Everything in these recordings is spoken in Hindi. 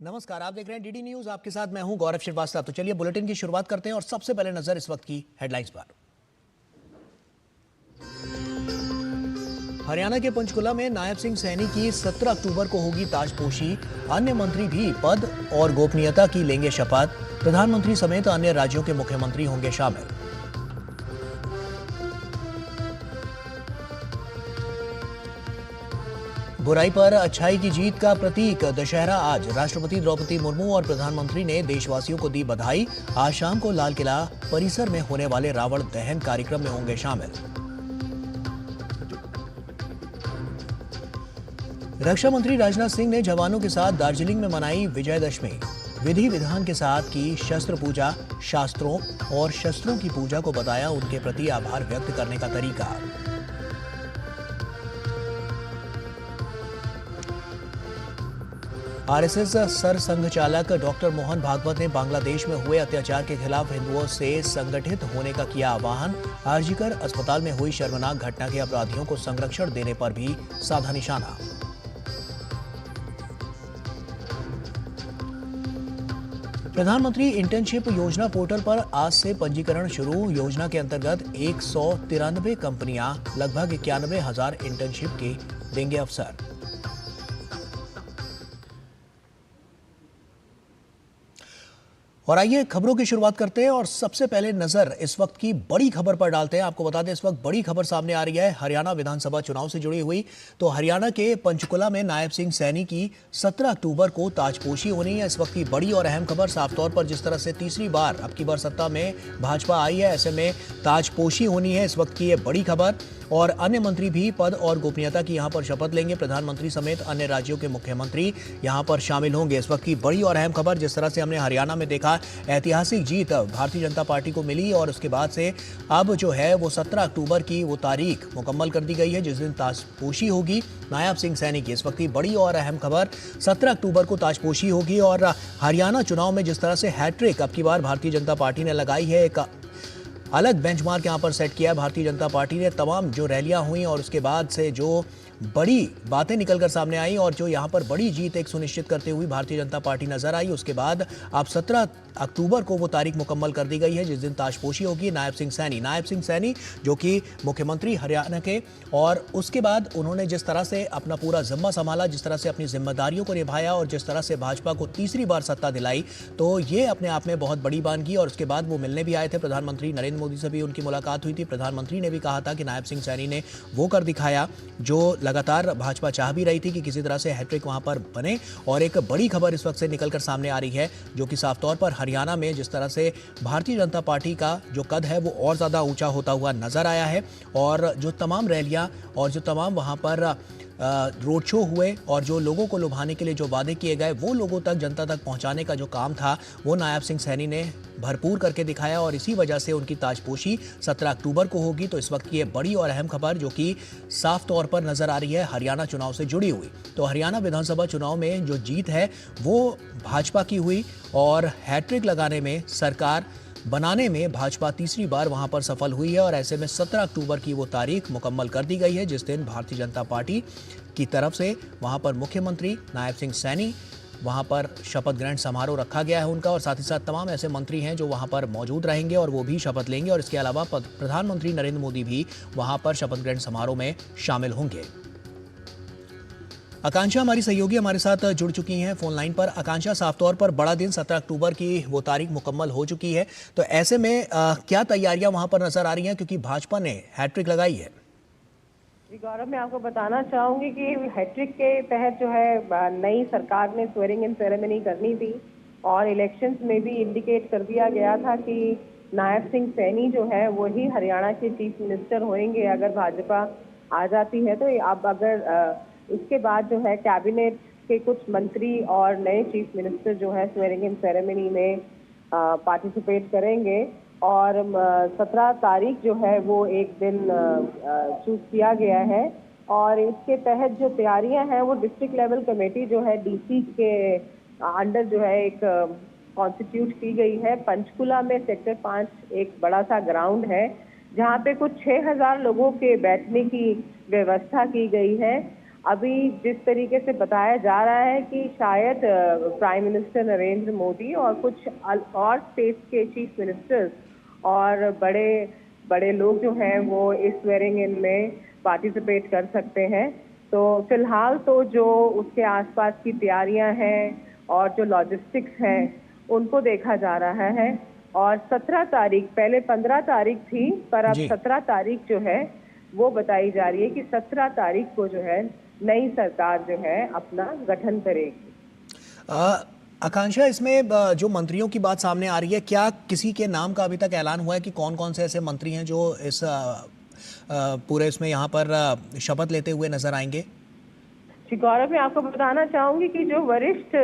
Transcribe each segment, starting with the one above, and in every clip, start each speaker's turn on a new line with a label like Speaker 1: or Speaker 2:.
Speaker 1: नमस्कार, आप देख रहे हैं डीडी न्यूज। आपके साथ मैं हूं गौरव श्रीवास्तव। तो चलिए बुलेटिन की शुरुआत करते हैं और सबसे पहले नजर इस वक्त की हेडलाइंस पर। हरियाणा के पंचकुला में नायब सिंह सैनी की 17 अक्टूबर को होगी ताजपोशी। अन्य मंत्री भी पद और गोपनीयता की लेंगे शपथ। प्रधानमंत्री समेत अन्य राज्यों के मुख्यमंत्री होंगे शामिल। बुराई पर अच्छाई की जीत का प्रतीक दशहरा आज। राष्ट्रपति द्रौपदी मुर्मू और प्रधानमंत्री ने देशवासियों को दी बधाई। आज शाम को लाल किला परिसर में होने वाले रावण दहन कार्यक्रम में होंगे शामिल। रक्षा मंत्री राजनाथ सिंह ने जवानों के साथ दार्जिलिंग में मनाई विजयदशमी। विधि विधान के साथ की शस्त्र पूजा। शास्त्रों और शस्त्रों की पूजा को बताया उनके प्रति आभार व्यक्त करने का तरीका। आरएसएस सरसंघचालक डॉक्टर मोहन भागवत ने बांग्लादेश में हुए अत्याचार के खिलाफ हिंदुओं से संगठित होने का किया आह्वान। आरजीकर अस्पताल में हुई शर्मनाक घटना के अपराधियों को संरक्षण देने पर भी साधा निशाना। प्रधानमंत्री इंटर्नशिप योजना पोर्टल पर आज से पंजीकरण शुरू। योजना के अंतर्गत 193 कंपनियां लगभग 91,000 इंटर्नशिप के देंगे अवसर। और आइए खबरों की शुरुआत करते हैं और सबसे पहले नजर इस वक्त की बड़ी खबर पर डालते हैं। आपको बता दें इस वक्त बड़ी खबर सामने आ रही है हरियाणा विधानसभा चुनाव से जुड़ी हुई। तो हरियाणा के पंचकुला में नायब सिंह सैनी की 17 अक्टूबर को ताजपोशी होनी है। इस वक्त की बड़ी और अहम खबर। साफ तौर पर जिस तरह से तीसरी बार अब की बार सत्ता में भाजपा आई है, ऐसे में ताजपोशी होनी है इस वक्त की ये बड़ी खबर। और अन्य मंत्री भी पद और गोपनीयता की यहां पर शपथ लेंगे। प्रधानमंत्री समेत अन्य राज्यों के मुख्यमंत्री यहां पर शामिल होंगे। इस वक्त की बड़ी और अहम खबर। जिस तरह से हमने हरियाणा में देखा ऐतिहासिक जीत भारतीय जनता पार्टी को मिली और उसके बाद से अब जो है वो 17 अक्टूबर की वो तारीख मुकम्मल कर दी गई है जिस दिन ताजपोशी होगी नायब सिंह सैनी की। इस वक्त की बड़ी और अहम खबर। 17 अक्टूबर को ताजपोशी होगी और हरियाणा चुनाव में जिस तरह से हैट्रिक अब की बार भारतीय जनता पार्टी ने लगाई है, एक अलग बेंचमार्क यहां पर सेट किया भारतीय जनता पार्टी ने। तमाम जो रैलियां हुई और उसके बाद से जो बड़ी बातें निकलकर सामने आई और जो यहां पर बड़ी जीत एक सुनिश्चित करते हुए भारतीय जनता पार्टी नजर आई, उसके बाद अब 17 अक्टूबर को वो तारीख मुकम्मल कर दी गई है जिस दिन ताजपोशी होगी नायब सिंह सैनी जो कि मुख्यमंत्री हरियाणा के। और उसके बाद उन्होंने जिस तरह से अपना पूरा जिम्मा संभाला, जिस तरह से अपनी जिम्मेदारियों को निभाया और जिस तरह से भाजपा को तीसरी बार सत्ता दिलाई, तो ये अपने आप में बहुत बड़ी बात की। और उसके बाद वो मिलने भी आए थे प्रधानमंत्री नरेंद्र मोदी से भी उनकी मुलाकात हुई थी। प्रधानमंत्री ने भी कहा था कि नायब सिंह सैनी ने वो कर दिखाया जो लगातार भाजपा चाह भी रही थी कि किसी तरह से हैट्रिक वहां पर बने। और एक बड़ी खबर इस वक्त से निकलकर सामने आ रही है जो कि साफ तौर पर हरियाणा में जिस तरह से भारतीय जनता पार्टी का जो कद है वो और ज्यादा ऊंचा होता हुआ नजर आया है। और जो तमाम रैलियां और जो तमाम वहां पर रोड शो हुए और जो लोगों को लुभाने के लिए जो वादे किए गए वो लोगों तक, जनता तक पहुंचाने का जो काम था वो नायब सिंह सैनी ने भरपूर करके दिखाया। और इसी वजह से उनकी ताजपोशी 17 अक्टूबर को होगी। तो इस वक्त की ये बड़ी और अहम खबर जो कि साफ तौर पर नजर आ रही है हरियाणा चुनाव से जुड़ी हुई। तो हरियाणा विधानसभा चुनाव में जो जीत है वो भाजपा की हुई और हैट्रिक लगाने में, सरकार बनाने में भाजपा तीसरी बार वहां पर सफल हुई है। और ऐसे में 17 अक्टूबर की वो तारीख मुकम्मल कर दी गई है जिस दिन भारतीय जनता पार्टी की तरफ से वहां पर मुख्यमंत्री नायब सिंह सैनी वहां पर शपथ ग्रहण समारोह रखा गया है उनका। और साथ ही साथ तमाम ऐसे मंत्री हैं जो वहां पर मौजूद रहेंगे और वो भी शपथ लेंगे। और इसके अलावा प्रधानमंत्री नरेंद्र मोदी भी वहां पर शपथ ग्रहण समारोह में शामिल होंगे। आकांक्षा हमारी सहयोगी हमारे साथ जुड़ चुकी हैं फोन लाइन पर। आकांक्षा, साफ तौर पर बड़ा दिन 17 अक्टूबर की वो तारीख मुकम्मल हो चुकी है, तो ऐसे में क्या तैयारियां वहां पर नजर आ रही हैं क्योंकि भाजपा ने हैट्रिक लगाई है?
Speaker 2: जी गौरव, मैं आपको बताना चाहूंगी कि हैट्रिक के तहत जो है नई सरकार ने स्वेरिंग इन सेरेमनी करनी थी और इलेक्शंस में भी इंडिकेट कर दिया गया था कि नायब सिंह सैनी जो है वही हरियाणा के चीफ मिनिस्टर होंगे अगर भाजपा आ जाती है। तो अब अगर इसके बाद जो है कैबिनेट के कुछ मंत्री और नए चीफ मिनिस्टर जो है स्वेरिंग इन सेरेमनी में पार्टिसिपेट करेंगे। और 17 तारीख जो है वो एक दिन चूज किया गया है। और इसके तहत जो तैयारियां हैं वो डिस्ट्रिक्ट लेवल कमेटी जो है डीसी के अंडर जो है एक कॉन्स्टिट्यूट की गई है। पंचकुला में सेक्टर 5 एक बड़ा सा ग्राउंड है जहाँ पे कुछ 6,000 लोगों के बैठने की व्यवस्था की गई है। अभी जिस तरीके से बताया जा रहा है कि शायद प्राइम मिनिस्टर नरेंद्र मोदी और कुछ और स्टेट्स के चीफ मिनिस्टर्स और बड़े बड़े लोग जो हैं वो इस स्वेरिंग इन में पार्टिसिपेट कर सकते हैं। तो फिलहाल तो जो उसके आसपास की तैयारियां हैं और जो लॉजिस्टिक्स हैं उनको देखा जा रहा है। और 17 तारीख, पहले 15 तारीख थी पर अब
Speaker 1: जी।
Speaker 2: 17 तारीख जो है वो बताई जा रही है कि 17 तारीख को जो है नई सरकार जो है अपना गठन करेगी।
Speaker 1: अ, आकांक्षा, इसमें जो मंत्रियों की बात सामने आ रही है, क्या किसी के नाम का अभी तक ऐलान हुआ है कि कौन कौन से ऐसे मंत्री हैं जो इस पूरे इसमें यहाँ पर शपथ लेते हुए नजर आएंगे?
Speaker 2: जी गौरव, मैं आपको बताना चाहूंगी कि जो वरिष्ठ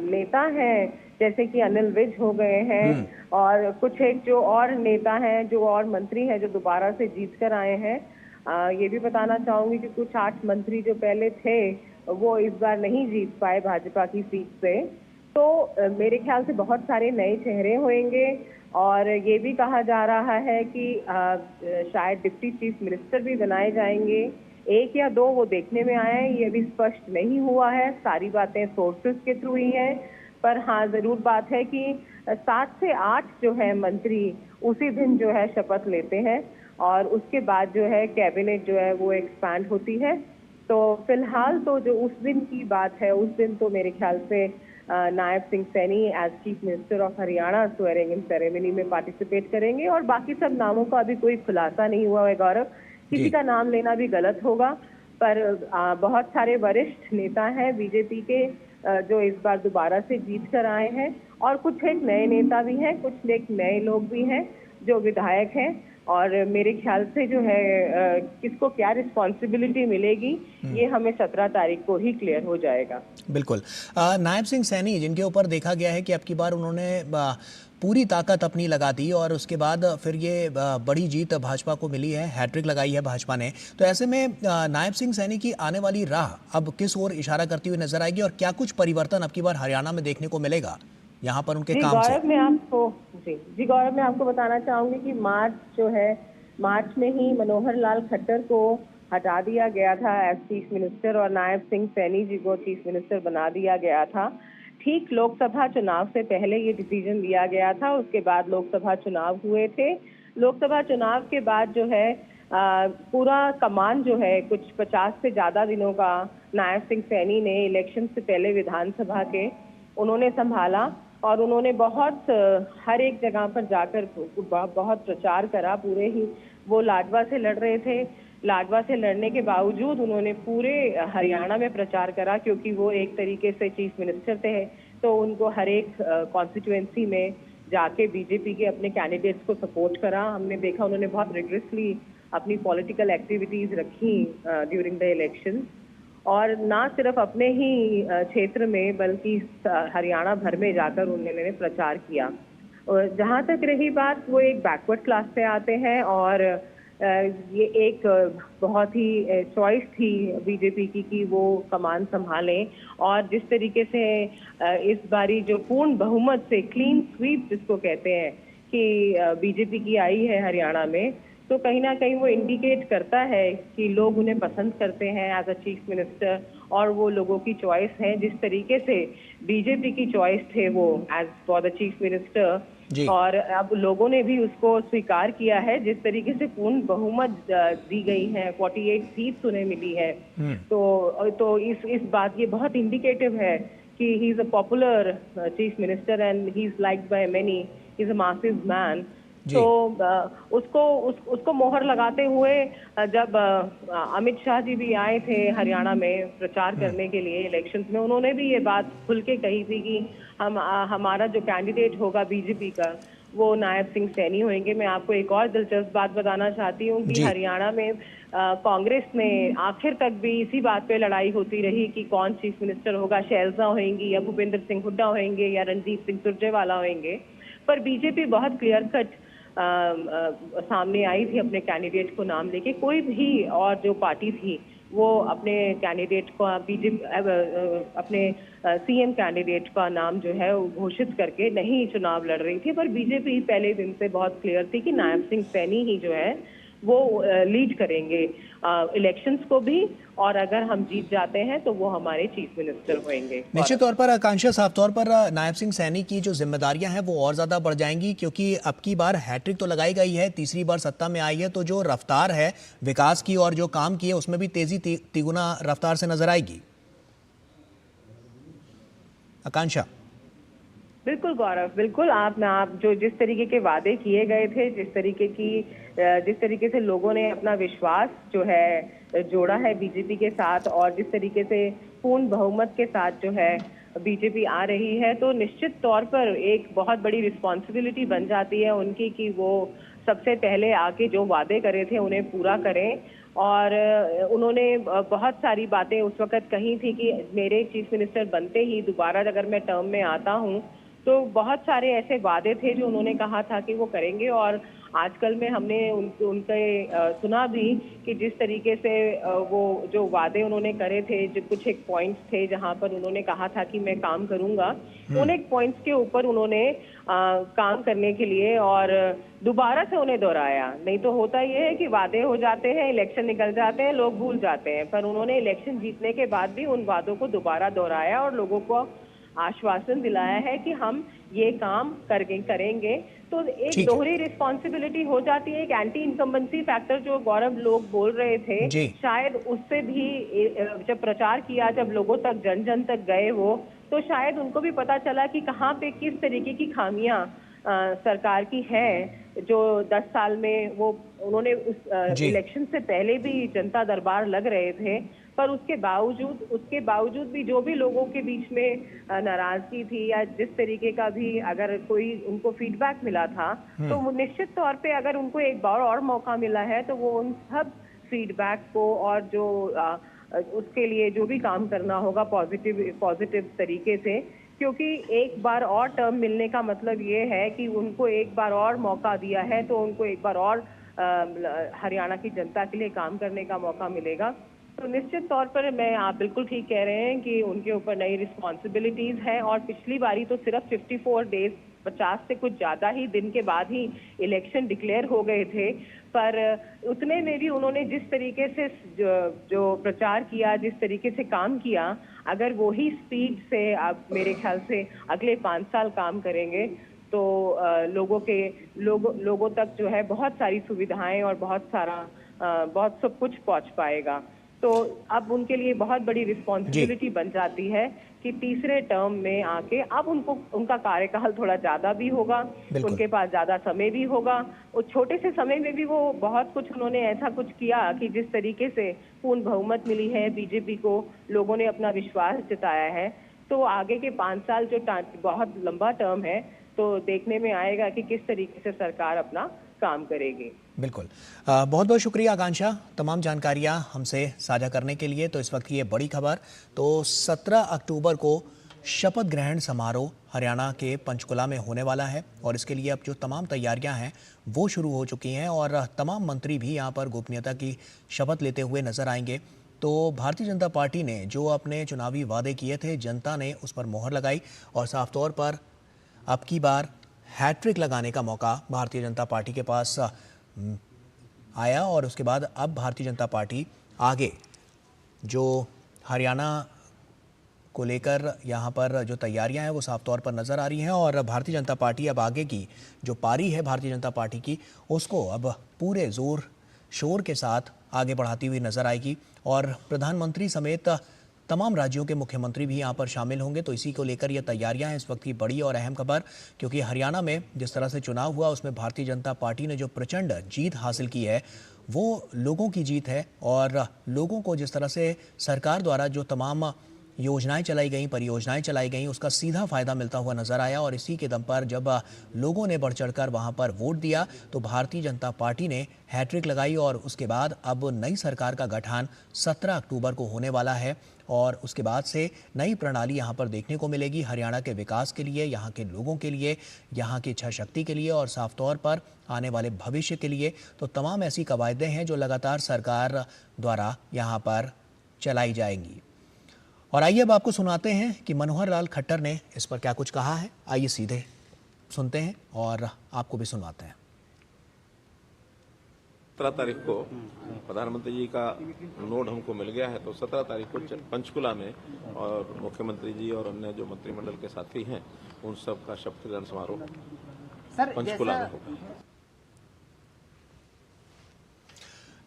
Speaker 2: नेता हैं जैसे कि अनिल विज हो गए हैं और कुछ एक जो और नेता हैं, जो और मंत्री हैं जो दोबारा से जीत कर आए हैं। ये भी बताना चाहूंगी कि कुछ 8 मंत्री जो पहले थे वो इस बार नहीं जीत पाए भाजपा की सीट से। तो मेरे ख्याल से बहुत सारे नए चेहरे होंगे और ये भी कहा जा रहा है कि शायद डिप्टी चीफ मिनिस्टर भी बनाए जाएंगे। एक या दो वो देखने में आए हैं, ये अभी स्पष्ट नहीं हुआ है, सारी बातें सोर्सेस के थ्रू ही हैं। पर हाँ, जरूर बात है कि 7 से 8 जो है मंत्री उसी दिन जो है शपथ लेते हैं और उसके बाद जो है कैबिनेट जो है वो एक्सपैंड होती है। तो फिलहाल तो जो उस दिन की बात है, उस दिन तो मेरे ख्याल से Nayab Singh Saini as chief minister of Haryana swearing in ceremony में पार्टिसिपेट करेंगे और बाकी सब नामों का अभी कोई खुलासा नहीं हुआ है गौरव। किसी
Speaker 1: जी।
Speaker 2: का नाम लेना भी गलत होगा। पर बहुत सारे वरिष्ठ नेता हैं बीजेपी के जो इस बार दोबारा से जीत कर आए हैं और कुछ एक नए नेता भी हैं, कुछ एक नए लोग भी हैं जो विधायक हैं। और मेरे ख्याल से जो है किसको क्या रिस्पॉन्सिबिलिटी मिलेगी ये हमें 17 तारीख को ही क्लियर हो जाएगा।
Speaker 1: बिल्कुल। नायब सिंह सैनी, जिनके ऊपर देखा गया है कि अब की बार उन्होंने पूरी ताकत अपनी लगा दी और उसके बाद फिर ये बड़ी जीत भाजपा को मिली है, हैट्रिक लगाई है भाजपा ने, तो ऐसे में नायब सिंह सैनी की आने वाली राह अब किस ओर इशारा करती हुई नजर आएगी और क्या कुछ परिवर्तन अब की बार हरियाणा में देखने को मिलेगा यहाँ पर उनके
Speaker 2: जी
Speaker 1: काम से?
Speaker 2: गौरव, मैं आपको जी गौरव, मैं आपको बताना चाहूंगी कि मार्च जो है, मार्च में ही मनोहर लाल खट्टर को हटा दिया गया था एज चीफ मिनिस्टर और नायब सिंह सैनी जी को चीफ मिनिस्टर बना दिया गया था। ठीक लोकसभा चुनाव से पहले ये डिसीजन लिया गया था, उसके बाद लोकसभा चुनाव हुए थे। लोकसभा चुनाव के बाद जो है पूरा कमान जो है कुछ 50 से ज्यादा दिनों का नायब सिंह सैनी ने इलेक्शन से पहले विधानसभा के उन्होंने संभाला और उन्होंने बहुत हर एक जगह पर जाकर बहुत प्रचार करा। पूरे ही वो लाडवा से लड़ रहे थे, लाडवा से लड़ने के बावजूद उन्होंने पूरे हरियाणा में प्रचार करा क्योंकि वो एक तरीके से चीफ मिनिस्टर थे। तो उनको हर एक कॉन्स्टिट्यूएंसी में जाके बीजेपी के अपने कैंडिडेट्स को सपोर्ट करा। हमने देखा उन्होंने बहुत रिगरसली अपनी पॉलिटिकल एक्टिविटीज रखी ड्यूरिंग द इलेक्शन और ना सिर्फ अपने ही क्षेत्र में बल्कि हरियाणा भर में जाकर उन्होंने प्रचार किया। जहाँ तक रही बात, वो एक बैकवर्ड क्लास से आते हैं और ये एक बहुत ही चॉइस थी बीजेपी की कि वो कमान संभालें और जिस तरीके से इस बारी जो पूर्ण बहुमत से क्लीन स्वीप जिसको कहते हैं कि बीजेपी की आई है हरियाणा में, तो कहीं ना कहीं वो इंडिकेट करता है कि लोग उन्हें पसंद करते हैं एज अ चीफ मिनिस्टर और वो लोगों की चॉइस है। जिस तरीके से बीजेपी की चॉइस थे वो as for the chief minister और अब लोगों ने भी उसको स्वीकार किया है। जिस तरीके से पूर्ण बहुमत दी गई है, 48 सीट्स उन्हें मिली है, तो इस बात ये बहुत इंडिकेटिव है कि he is a popular chief minister and he is liked by many, he is a massive man. तो उसको मोहर लगाते हुए जब अमित शाह जी भी आए थे हरियाणा में प्रचार करने के लिए इलेक्शंस में, उन्होंने भी ये बात खुल के कही थी कि हमारा जो कैंडिडेट होगा बीजेपी का वो नायब सिंह सैनी होंगे। मैं आपको एक और दिलचस्प बात बताना चाहती हूँ कि हरियाणा में कांग्रेस में आखिर तक भी इसी बात पे लड़ाई होती रही कि कौन चीफ मिनिस्टर होगा, शैलजा होंगी या भूपेंद्र सिंह हुड्डा होंगे या रणदीप सिंह सुरजेवाला होंगे। पर बीजेपी बहुत क्लियर कट सामने आई थी अपने कैंडिडेट को नाम लेके। कोई भी और जो पार्टी थी वो अपने कैंडिडेट को बीजेपी अपने सीएम कैंडिडेट का नाम जो है वो घोषित करके नहीं चुनाव लड़ रही थी। पर बीजेपी पहले दिन से बहुत क्लियर थी कि नायब सिंह सैनी ही जो है वो लीड करेंगे इलेक्शंस को भी, और अगर हम जीत जाते हैं तो वो हमारे चीफ मिनिस्टर होंगे।
Speaker 1: निश्चित तौर पर आकांक्षा, साफ तौर पर नायब सिंह सैनी की जो जिम्मेदारियां हैं वो और ज़्यादा बढ़ जाएंगी, क्योंकि अब की बार हैट्रिक तो लगाई गई है, तीसरी बार सत्ता में आई है, तो जो रफ्तार है विकास की और जो काम की है उसमें भी तेजी तिगुना रफ्तार से नजर आएगी। आकांक्षा।
Speaker 2: बिल्कुल गौरव, बिल्कुल आप जो जिस तरीके के वादे किए गए थे, जिस तरीके से लोगों ने अपना विश्वास जो है जोड़ा है बीजेपी के साथ, और जिस तरीके से पूर्ण बहुमत के साथ जो है बीजेपी आ रही है, तो निश्चित तौर पर एक बहुत बड़ी रिस्पॉन्सिबिलिटी बन जाती है उनकी कि वो सबसे पहले आके जो वादे करे थे उन्हें पूरा करें। और उन्होंने बहुत सारी बातें उस वक्त कही थी कि मेरे चीफ मिनिस्टर बनते ही दोबारा अगर मैं टर्म में आता हूं, तो बहुत सारे ऐसे वादे थे जो उन्होंने कहा था कि वो करेंगे। और आजकल में हमने उनके सुना भी कि जिस तरीके से वो जो वादे उन्होंने करे थे, जो कुछ एक पॉइंट्स थे जहां पर उन्होंने कहा था कि मैं काम करूंगा, उन एक पॉइंट्स के ऊपर उन्होंने काम करने के लिए और दोबारा से उन्हें दोहराया। नहीं तो होता ये है कि वादे हो जाते हैं, इलेक्शन निकल जाते हैं, लोग भूल जाते हैं, पर उन्होंने इलेक्शन जीतने के बाद भी उन वादों को दोबारा दोहराया और लोगों को आश्वासन दिलाया है कि हम ये काम करेंगे। तो एक दोहरी रिस्पॉन्सिबिलिटी हो जाती है, एक एंटी इनकम्बेंसी फैक्टर जो गौरव लोग बोल रहे थे, शायद उससे भी जब प्रचार किया, जब लोगों तक जन जन तक गए वो, तो शायद उनको भी पता चला कि कहाँ पे किस तरीके की खामियां सरकार की है, जो 10 साल में वो उन्होंने उस इलेक्शन से पहले भी जनता दरबार लग रहे थे, पर उसके बावजूद भी जो भी लोगों के बीच में नाराजगी थी या जिस तरीके का भी अगर कोई उनको फीडबैक मिला था, तो निश्चित तौर पे अगर उनको एक बार और मौका मिला है तो वो उन सब फीडबैक को और जो उसके लिए जो भी काम करना होगा पॉजिटिव तरीके से, क्योंकि एक बार और टर्म मिलने का मतलब ये है कि उनको एक बार और मौका दिया है, तो उनको एक बार और हरियाणा की जनता के लिए काम करने का मौका मिलेगा। तो निश्चित तौर पर आप बिल्कुल ठीक कह रहे हैं कि उनके ऊपर नई रिस्पॉन्सिबिलिटीज हैं, और पिछली बारी तो सिर्फ 54 डेज 50 से कुछ ज्यादा ही दिन के बाद ही इलेक्शन डिक्लेयर हो गए थे, पर उतने में भी उन्होंने जिस तरीके से जो प्रचार किया, जिस तरीके से काम किया, अगर वही स्पीड से आप मेरे ख्याल से अगले 5 साल काम करेंगे तो लोगों तक जो है बहुत सारी सुविधाएं और बहुत सब कुछ पहुंच पाएगा। तो अब उनके लिए बहुत बड़ी रिस्पॉन्सिबिलिटी बन जाती है कि तीसरे टर्म में आके अब उनका कार्यकाल थोड़ा ज्यादा भी होगा, उनके पास ज्यादा समय भी होगा। उस छोटे से समय में भी वो बहुत कुछ उन्होंने ऐसा कुछ किया कि जिस तरीके से पूर्ण बहुमत मिली है बीजेपी को, लोगों ने अपना विश्वास जताया है, तो आगे के 5 साल जो बहुत लंबा टर्म है, तो देखने में आएगा कि किस तरीके से सरकार अपना काम करेगी।
Speaker 1: बिल्कुल, बहुत बहुत शुक्रिया आकांक्षा तमाम जानकारियां हमसे साझा करने के लिए। तो इस वक्त की ये बड़ी खबर, तो 17 अक्टूबर को शपथ ग्रहण समारोह हरियाणा के पंचकुला में होने वाला है, और इसके लिए अब जो तमाम तैयारियां हैं वो शुरू हो चुकी हैं, और तमाम मंत्री भी यहां पर गोपनीयता की शपथ लेते हुए नजर आएंगे। तो भारतीय जनता पार्टी ने जो अपने चुनावी वादे किए थे, जनता ने उस पर मोहर लगाई, और साफ तौर पर अब की बार हैट्रिक लगाने का मौका भारतीय जनता पार्टी के पास आया। और उसके बाद अब भारतीय जनता पार्टी आगे जो हरियाणा को लेकर यहाँ पर जो तैयारियां हैं वो साफ तौर पर नज़र आ रही हैं, और भारतीय जनता पार्टी अब आगे की जो पारी है भारतीय जनता पार्टी की, उसको अब पूरे ज़ोर शोर के साथ आगे बढ़ाती हुई नज़र आएगी। और प्रधानमंत्री समेत तमाम राज्यों के मुख्यमंत्री भी यहाँ पर शामिल होंगे। तो इसी को लेकर ये तैयारियां हैं इस वक्त की बड़ी और अहम खबर, क्योंकि हरियाणा में जिस तरह से चुनाव हुआ उसमें भारतीय जनता पार्टी ने जो प्रचंड जीत हासिल की है वो लोगों की जीत है, और लोगों को जिस तरह से सरकार द्वारा जो तमाम योजनाएं चलाई गई, परियोजनाएं चलाई गई, उसका सीधा फायदा मिलता हुआ नजर आया। और इसी के दम पर जब लोगों ने बढ़ चढ़कर वहां पर वोट दिया तो भारतीय जनता पार्टी ने हैट्रिक लगाई, और उसके बाद अब नई सरकार का गठन 17 अक्टूबर को होने वाला है, और उसके बाद से नई प्रणाली यहाँ पर देखने को मिलेगी हरियाणा के विकास के लिए, यहाँ के लोगों के लिए, यहाँ की इच्छा शक्ति के लिए, और साफ तौर पर आने वाले भविष्य के लिए। तो तमाम ऐसी कवायदें हैं जो लगातार सरकार द्वारा यहाँ पर चलाई जाएंगी। और आइए अब आपको सुनाते हैं कि मनोहर लाल खट्टर ने इस पर क्या कुछ कहा है। आइए सीधे सुनते हैं और आपको भी सुनवाते हैं।
Speaker 3: 17 तारीख को प्रधानमंत्री जी का नोट हमको मिल गया है, तो 17 तारीख को पंचकुला में और मुख्यमंत्री जी और अन्य जो मंत्रिमंडल के साथी हैं उन सब का शपथ ग्रहण समारोह पंचकुला में होगा।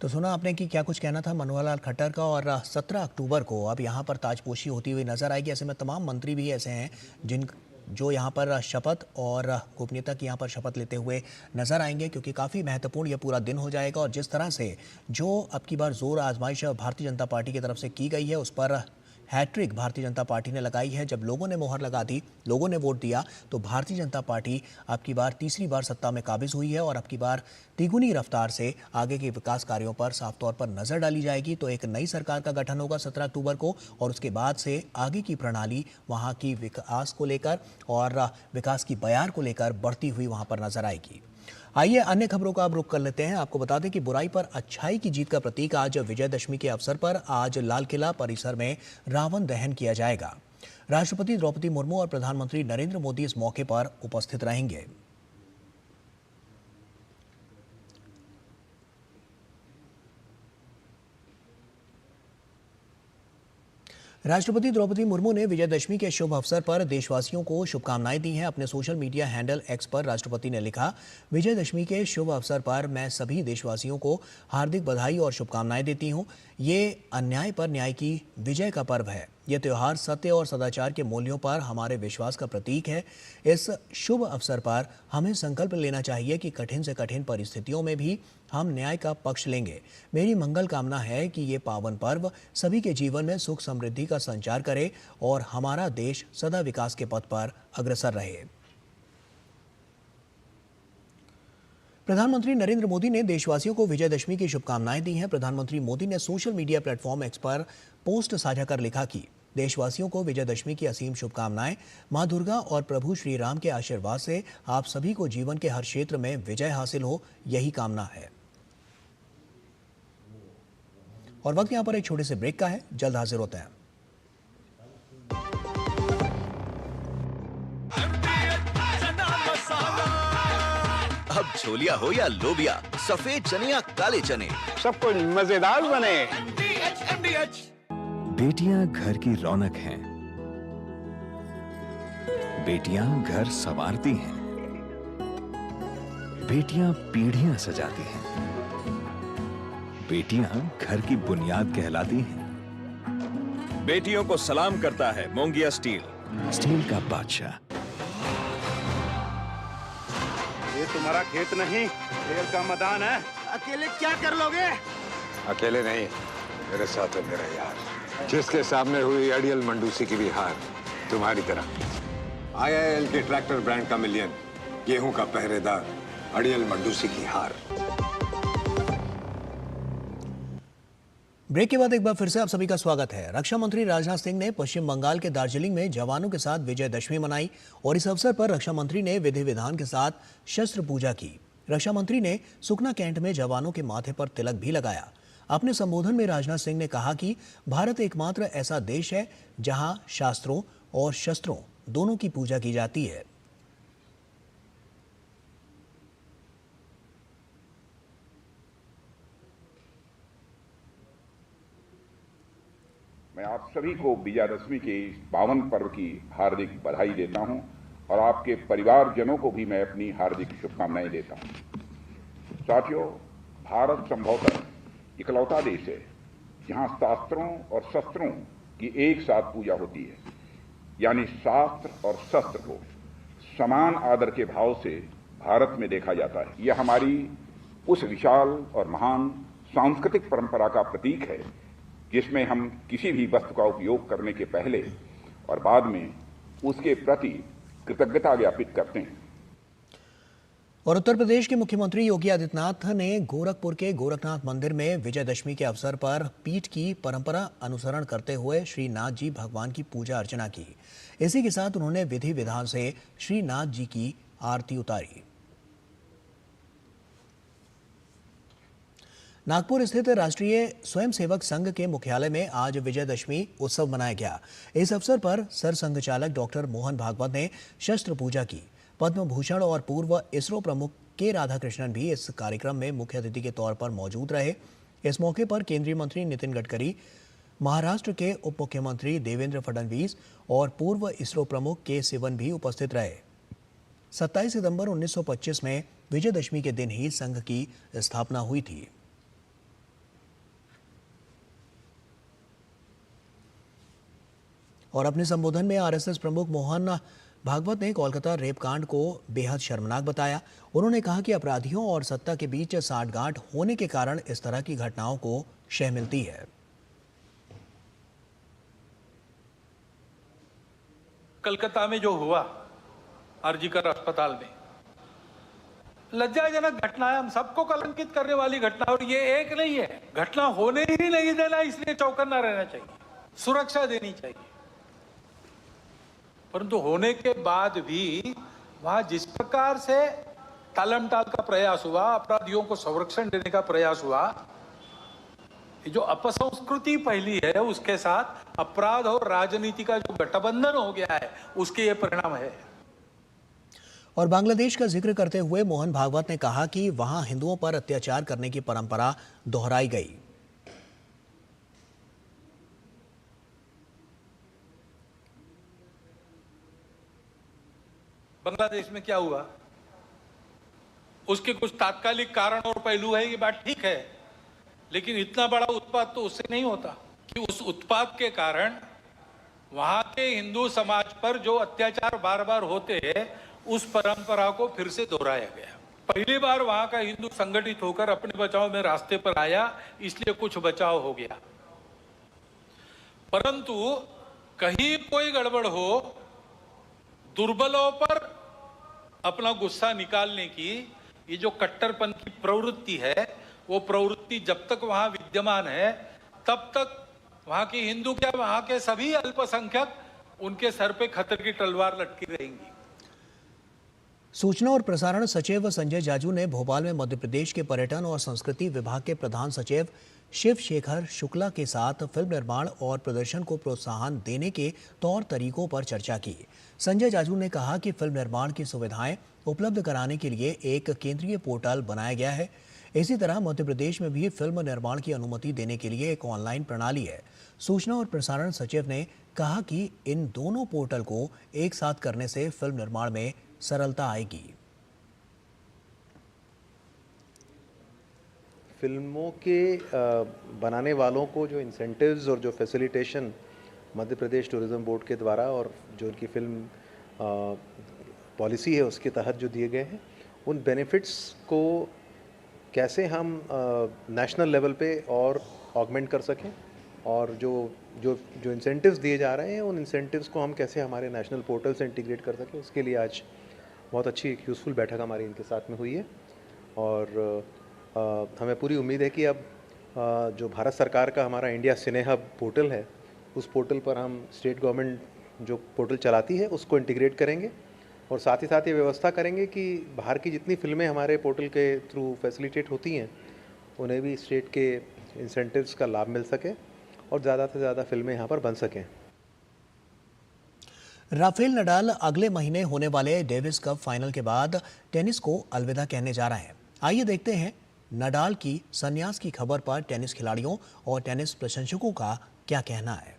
Speaker 1: तो सुना आपने कि क्या कुछ कहना था मनोहर लाल खट्टर का, और 17 अक्टूबर को अब यहाँ पर ताजपोशी होती हुई नजर आएगी। ऐसे में तमाम मंत्री भी ऐसे हैं जो यहाँ पर शपथ और गोपनीयता की यहाँ पर शपथ लेते हुए नजर आएंगे, क्योंकि काफ़ी महत्वपूर्ण ये पूरा दिन हो जाएगा। और जिस तरह से जो अब की बार जोर आजमाइश भारतीय जनता पार्टी की तरफ से की गई है, उस पर हैट्रिक भारतीय जनता पार्टी ने लगाई है। जब लोगों ने मोहर लगा दी, लोगों ने वोट दिया, तो भारतीय जनता पार्टी अब की बार तीसरी बार सत्ता में काबिज हुई है और अब की बार तिगुनी रफ्तार से आगे के विकास कार्यों पर साफ तौर पर नजर डाली जाएगी। तो एक नई सरकार का गठन होगा 17 अक्टूबर को, और उसके बाद से आगे की प्रणाली वहाँ की विकास को लेकर और विकास की बयार को लेकर बढ़ती हुई वहाँ पर नजर आएगी। आइए अन्य खबरों का अब रुख कर लेते हैं। आपको बता दें कि बुराई पर अच्छाई की जीत का प्रतीक आज विजयदशमी के अवसर पर आज लाल किला परिसर में रावण दहन किया जाएगा। राष्ट्रपति द्रौपदी मुर्मू और प्रधानमंत्री नरेंद्र मोदी इस मौके पर उपस्थित रहेंगे। राष्ट्रपति द्रौपदी मुर्मू ने विजयदशमी के शुभ अवसर पर देशवासियों को शुभकामनाएं दी हैं। अपने सोशल मीडिया हैंडल एक्स पर राष्ट्रपति ने लिखा, विजयदशमी के शुभ अवसर पर मैं सभी देशवासियों को हार्दिक बधाई और शुभकामनाएं देती हूं। ये अन्याय पर न्याय की विजय का पर्व है। यह त्यौहार सत्य और सदाचार के मूल्यों पर हमारे विश्वास का प्रतीक है। इस शुभ अवसर पर हमें संकल्प लेना चाहिए कि कठिन से कठिन परिस्थितियों में भी हम न्याय का पक्ष लेंगे। मेरी मंगल कामना है कि ये पावन पर्व सभी के जीवन में सुख समृद्धि का संचार करे और हमारा देश सदा विकास के पथ पर अग्रसर रहे। प्रधानमंत्री नरेंद्र मोदी ने देशवासियों को विजयदशमी की शुभकामनाएं दी हैं। प्रधानमंत्री मोदी ने सोशल मीडिया प्लेटफॉर्म एक्स पर पोस्ट साझा कर लिखा कि देशवासियों को विजयदशमी की असीम शुभकामनाएं। मां दुर्गा और प्रभु श्री राम के आशीर्वाद से आप सभी को जीवन के हर क्षेत्र में विजय हासिल हो, यही कामना है। और वक्त यहां पर एक छोटे से ब्रेक का है, जल्द हाजिर होते हैं।
Speaker 4: अब छोलिया हो या लोबिया, सफेद चने या काले चने,
Speaker 5: सब कुछ मजेदार बने।
Speaker 6: बेटियां घर की रौनक हैं। बेटियां घर संवारती हैं। बेटियां पीढ़ियां सजाती हैं। बेटियां घर की बुनियाद कहलाती हैं।
Speaker 4: बेटियों को सलाम करता है मोंगिया स्टील,
Speaker 6: स्टील का बादशाह।
Speaker 5: ये तुम्हारा खेत नहीं, खेल का मैदान है। अकेले क्या कर लोगे?
Speaker 7: अकेले नहीं, मेरे साथ है मेरा यार, जिसके सामने हुई अड़ियल मंडूसी की भी हार तुम्हारी तरह। IIL के ट्रैक्टर ब्रांड का मिलियन, गेहूं का पहरेदार, अड़ियल मंडूसी की हार।
Speaker 1: ब्रेक के बाद एक बार फिर से आप सभी का स्वागत है। रक्षा मंत्री राजनाथ सिंह ने पश्चिम बंगाल के दार्जिलिंग में जवानों के साथ विजयदशमी मनाई और इस अवसर पर रक्षा मंत्री ने विधि विधान के साथ शस्त्र पूजा की। रक्षा मंत्री ने सुकना कैंट में जवानों के माथे पर तिलक भी लगाया। अपने संबोधन में राजनाथ सिंह ने कहा कि भारत एकमात्र ऐसा देश है जहां शास्त्रों और शस्त्रों दोनों की पूजा की जाती है।
Speaker 8: मैं आप सभी को विजयादशमी के इस पावन पर्व की हार्दिक बधाई देता हूं और आपके परिवारजनों को भी मैं अपनी हार्दिक शुभकामनाएं देता हूं। साथियों, भारत संभवतः इकलौता देश है जहां शास्त्रों और शस्त्रों की एक साथ पूजा होती है, यानी शास्त्र और शस्त्र को समान आदर के भाव से भारत में देखा जाता है। यह हमारी उस विशाल और महान सांस्कृतिक परंपरा का प्रतीक है जिसमें हम किसी भी वस्तु का उपयोग करने के पहले और बाद में उसके प्रति कृतज्ञता ज्ञापित करते हैं।
Speaker 1: और उत्तर प्रदेश के मुख्यमंत्री योगी आदित्यनाथ ने गोरखपुर के गोरखनाथ मंदिर में विजयदशमी के अवसर पर पीठ की परंपरा अनुसरण करते हुए श्री नाथ जी भगवान की पूजा अर्चना की। इसी के साथ उन्होंने विधि विधान से श्री नाथ जी की आरती उतारी। नागपुर स्थित राष्ट्रीय स्वयंसेवक संघ के मुख्यालय में आज विजयदशमी उत्सव मनाया गया। इस अवसर पर सरसंघचालक डॉक्टर मोहन भागवत ने शस्त्र पूजा की। पद्म भूषण और पूर्व इसरो प्रमुख के राधाकृष्णन भी इस कार्यक्रम में मुख्य अतिथि के तौर पर मौजूद रहे। इस मौके पर केंद्रीय मंत्री नितिन गडकरी, महाराष्ट्र के उप मुख्यमंत्री देवेंद्र फडणवीस और पूर्व इसरो प्रमुख के सिवन भी उपस्थित रहे। 27 सितंबर 1925 में विजयदशमी के दिन ही संघ की स्थापना हुई थी। और अपने संबोधन में आरएसएस प्रमुख मोहन भागवत ने कोलकाता रेप कांड को बेहद शर्मनाक बताया। उन्होंने कहा कि अपराधियों और सत्ता के बीच साठगांठ होने के कारण इस तरह की घटनाओं को शह मिलती है।
Speaker 9: कलकत्ता में जो हुआ आरजीकर अस्पताल में, लज्जाजनक घटना है, हम सबको कलंकित करने वाली घटना, और ये एक नहीं है, घटना होने ही नहीं देना, इसलिए चौकन्ना रहना चाहिए, सुरक्षा देनी चाहिए। परंतु होने के बाद भी वहां जिस प्रकार से टालमटाल का प्रयास हुआ, अपराधियों को संरक्षण देने का प्रयास हुआ, ये जो अपसंस्कृति फैली है, उसके साथ अपराध और राजनीति का जो गठबंधन हो गया है, उसके ये परिणाम है।
Speaker 1: और बांग्लादेश का जिक्र करते हुए मोहन भागवत ने कहा कि वहां हिंदुओं पर अत्याचार करने की परंपरा दोहराई गई।
Speaker 9: बांग्लादेश में क्या हुआ, उसके कुछ तात्कालिक कारण और पहलू है, ये बात ठीक है, लेकिन इतना बड़ा उत्पात तो उससे नहीं होता कि उस उत्पात के कारण वहां के हिंदू समाज पर जो अत्याचार बार बार होते हैं, उस परंपरा को फिर से दोहराया गया। पहली बार वहां का हिंदू संगठित होकर अपने बचाव में रास्ते पर आया, इसलिए कुछ बचाव हो गया। परंतु कहीं कोई गड़बड़ हो, दुर्बलों पर अपना गुस्सा निकालने की ये जो कट्टरपंथ की प्रवृत्ति है, वो प्रवृत्ति जब तक वहां विद्यमान है, तब तक वहां के हिंदू क्या, वहां के सभी अल्पसंख्यक, उनके सर पे खतर की तलवार लटकी रहेंगी।
Speaker 1: सूचना और प्रसारण सचिव संजय जाजू ने भोपाल में मध्य प्रदेश के पर्यटन और संस्कृति विभाग के प्रधान सचिव शिव शेखर शुक्ला के साथ फिल्म निर्माण और प्रदर्शन को प्रोत्साहन देने के तौर तरीकों पर चर्चा की। संजय जाजू ने कहा कि फिल्म निर्माण की सुविधाएं उपलब्ध कराने के लिए एक केंद्रीय पोर्टल बनाया गया है। इसी तरह मध्य प्रदेश में भी फिल्म निर्माण की अनुमति देने के लिए एक ऑनलाइन प्रणाली है। सूचना और प्रसारण सचिव ने कहा कि इन दोनों पोर्टल को एक साथ करने से फिल्म निर्माण में सरलता आएगी।
Speaker 10: फिल्मों के बनाने वालों को जो इंसेंटिव्स और जो facilitation Madhya Pradesh tourism board के द्वारा और जो उनकी फिल्म पॉलिसी है उसके तहत जो दिए गए हैं, उन बेनिफिट्स को कैसे हम नेशनल लेवल पे और ऑगमेंट कर सकें, और जो इंसेंटिव्स दिए जा रहे हैं, उन इंसेंटिव्स को हम कैसे हमारे नेशनल पोर्टल से इंटीग्रेट कर सकें, उसके लिए आज बहुत अच्छी एक यूज़फुल बैठक हमारी इनके साथ में हुई है। और हमें पूरी उम्मीद है कि अब जो भारत सरकार का हमारा इंडिया सिने हब पोर्टल है, उस पोर्टल पर हम स्टेट गवर्नमेंट जो पोर्टल चलाती है उसको इंटीग्रेट करेंगे, और साथ ही साथ ये व्यवस्था करेंगे कि बाहर की जितनी फिल्में हमारे पोर्टल के थ्रू फैसिलिटेट होती हैं, उन्हें भी स्टेट के इंसेंटिव्स का लाभ मिल सके और ज़्यादा से ज़्यादा फिल्में यहाँ पर बन सकें।
Speaker 1: राफेल नडाल अगले महीने होने वाले डेविस कप फाइनल के बाद टेनिस को अलविदा कहने जा रहे हैं। आइए देखते हैं नडाल की संन्यास की खबर पर टेनिस खिलाड़ियों और टेनिस प्रशंसकों का क्या कहना है।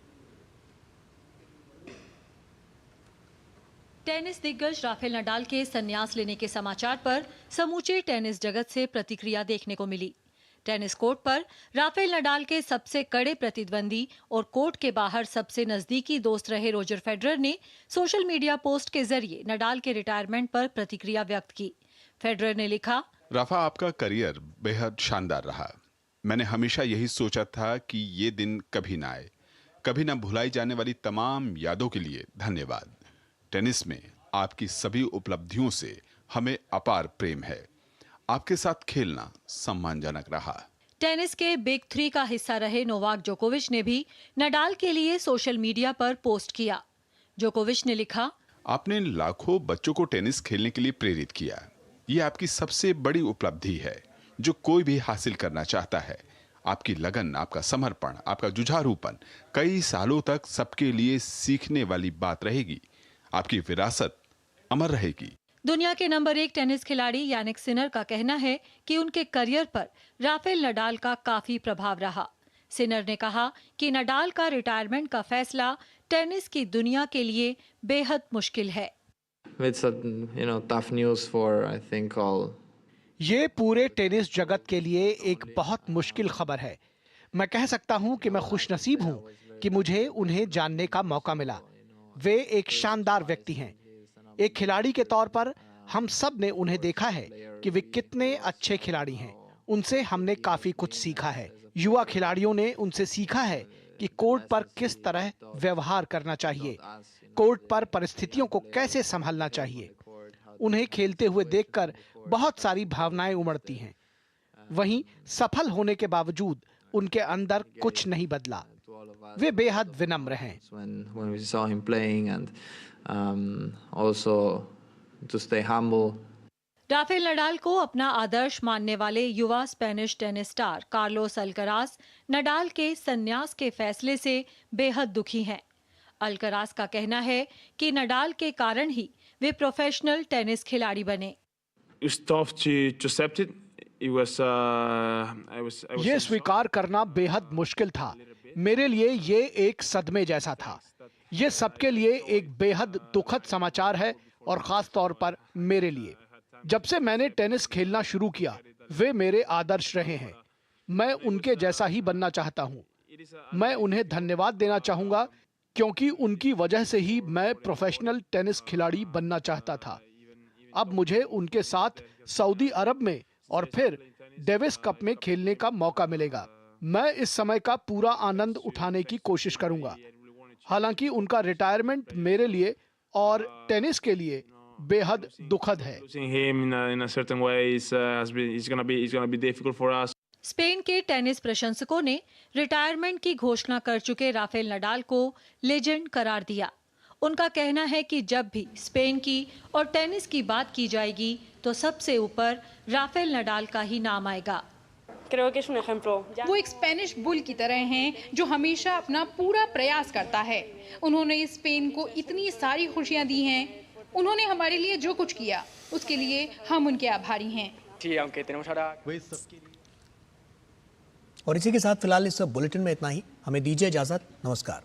Speaker 11: टेनिस दिग्गज राफेल नडाल के संन्यास लेने के समाचार पर समूचे टेनिस जगत से प्रतिक्रिया देखने को मिली। टेनिस कोर्ट पर राफेल नडाल के सबसे कड़े प्रतिद्वंदी और कोर्ट के बाहर सबसे नजदीकी दोस्त रहे रोजर फेडरर ने सोशल मीडिया पोस्ट के जरिए नडाल के रिटायरमेंट पर प्रतिक्रिया व्यक्त की। फेडरर ने लिखा,
Speaker 12: राफा, आपका करियर बेहद शानदार रहा। मैंने हमेशा यही सोचा था कि ये दिन कभी ना आए। कभी ना भुलाई जाने वाली तमाम यादों के लिए धन्यवाद। टेनिस में आपकी सभी उपलब्धियों से हमें अपार प्रेम है। आपके साथ खेलना सम्मानजनक रहा।
Speaker 11: टेनिस के बिग 3 का हिस्सा रहे नोवाक जोकोविच ने भी नडाल के लिए सोशल मीडिया पर पोस्ट किया। जोकोविच ने लिखा,
Speaker 12: आपने लाखों बच्चों को टेनिस खेलने के लिए प्रेरित किया। ये आपकी सबसे बड़ी उपलब्धि है जो कोई भी हासिल करना चाहता है। आपकी लगन, आपका समर्पण, आपका जुझारूपन कई सालों तक सबके लिए सीखने वाली बात रहेगी। आपकी विरासत अमर रहेगी।
Speaker 11: दुनिया के नंबर 1 टेनिस खिलाड़ी यानिक सिनर का कहना है कि उनके करियर पर राफेल नडाल का काफी प्रभाव रहा। सिनर ने कहा कि नडाल का रिटायरमेंट का फैसला टेनिस की दुनिया के लिए बेहद मुश्किल है।
Speaker 13: tough news for I think all.
Speaker 14: ये पूरे टेनिस जगत के लिए एक बहुत मुश्किल खबर है। मैं कह सकता हूं कि मैं खुशनसीब हूं कि मुझे उन्हें जानने का मौका मिला। वे एक शानदार व्यक्ति हैं। एक खिलाड़ी के तौर पर हम सब ने उन्हें देखा है कि वे कितने अच्छे खिलाड़ी हैं। उनसे हमने काफी कुछ सीखा है। युवा खिलाड़ियों ने उनसे सीखा है कि कोर्ट पर किस तरह व्यवहार करना चाहिए, कोर्ट पर परिस्थितियों को कैसे संभालना चाहिए। उन्हें खेलते हुए देखकर बहुत सारी भावनाएं उमड़ती हैं। वहीं सफल होने के बावजूद उनके अंदर कुछ नहीं बदला। वे बेहद विनम्र हैं।
Speaker 13: When we saw him playing and also to stay humble.
Speaker 11: Rafael Nadal को अपना आदर्श मानने वाले युवा Spanish tennis star Carlos Alcaraz Nadal के संन्यास के फैसले से बेहद दुखी हैं। अल्कराज का कहना है कि नडाल के कारण ही वे प्रोफेशनल टेनिस खिलाड़ी बने।
Speaker 14: ये स्वीकार करना बेहद मुश्किल था। मेरे लिए ये एक सदमे जैसा था। ये सबके लिए एक बेहद दुखद समाचार है और खास तौर पर मेरे लिए। जब से मैंने टेनिस खेलना शुरू किया, वे मेरे आदर्श रहे हैं। मैं उनके जैसा ही बनना चाहता हूं। मैं उन्हें धन्यवाद देना चाहूंगा क्योंकि उनकी वजह से ही मैं प्रोफेशनल टेनिस खिलाड़ी बनना चाहता था। अब मुझे उनके साथ सऊदी अरब में और फिर डेविस कप में खेलने का मौका मिलेगा। मैं इस समय का पूरा आनंद उठाने की कोशिश करूंगा। हालांकि उनका रिटायरमेंट मेरे लिए और टेनिस के लिए बेहद दुखद है।
Speaker 11: स्पेन के टेनिस प्रशंसकों ने रिटायरमेंट की घोषणा कर चुके राफेल नडाल को लेजेंड करार दिया। उनका कहना है कि जब भी स्पेन की और टेनिस की बात की जाएगी तो सबसे ऊपर राफेल नडाल का ही नाम आएगा।
Speaker 15: वो एक स्पेनिश बुल की तरह हैं जो हमेशा अपना पूरा प्रयास करता है। उन्होंने स्पेन को इतनी सारी खुशियां दी हैं। उन्होंने हमारे लिए जो कुछ किया उसके लिए हम उनके आभारी हैं।
Speaker 1: और इसी के साथ फिलहाल इस बुलेटिन में इतना ही। हमें दीजिए इजाजत। नमस्कार।